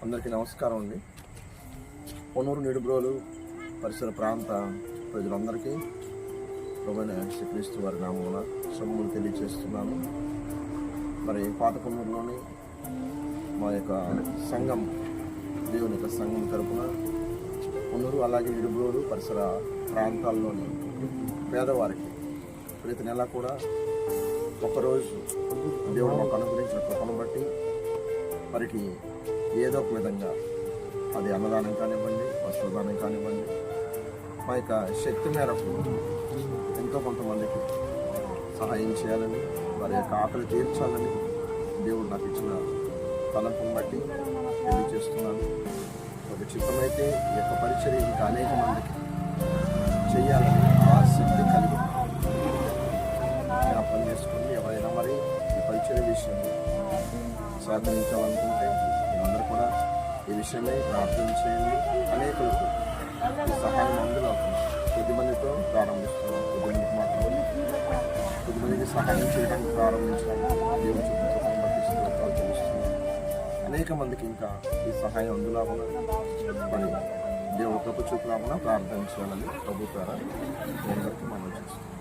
అందరికీ నమస్కారం అండి. పొన్నూరు నిడుబ్రోలు పరిసర ప్రాంత ప్రజలందరికీ ప్రభువైన యేసుక్రీస్తు వారి నామమున శుభములు తెలియజేస్తున్నాను. మరి పాత పొన్నూరులోని మా యొక్క సంఘం, దేవుని యొక్క సంఘం తరపున పొన్నూరు అలాగే నిడుబ్రోలు పరిసర ప్రాంతాల్లోని పేదవారికి ప్రతి నెల కూడా ఒకరోజు దేవుడు మాకు అనుగ్రహించిన కృపను బట్టి వారికి ఏదో ఒక విధంగా, అది అన్నదానం కానివ్వండి, వస్త్రదానం కానివ్వండి, మా యొక్క శక్తి మేరకు ఎంతో కొంతమందికి సహాయం చేయాలని, వారి యొక్క ఆకలి తీర్చాలని దేవుడు నాకు ఇచ్చిన తలంపును బట్టి తెలియజేస్తున్నాను. ఒక చిత్తమైతే ఈ యొక్క పరిచర్య ఇంకా అనేక మందికి చేయాలని ఆ శక్తి కలిగి జ్ఞాపకం చేసుకుని ఎవరైనా మరి ఈ పరిచర్య విషయంలో సహకరించాలనుకుంటే మీరందరూ కూడా ఈ విషయమై ప్రార్థన చేయండి. అనేకులకు ఈ సహాయం అందులో కొద్ది మందితో ప్రారంభిస్తున్నాం. కొద్దిమందికి మాత్రమే, కొద్దిమందికి సహాయం చేయడానికి ప్రారంభించడానికి దేవుని చుట్టూ బట్టి స్తోత్రాలు తెలుస్తున్నాం. అనేక మందికి ఇంకా ఈ సహాయం అందులాగా మరి దేవుడు తప్పు చూపులాగా ప్రార్థన చేయాలని ప్రభు ద్వారా అందరికీ మనం చేస్తున్నాం.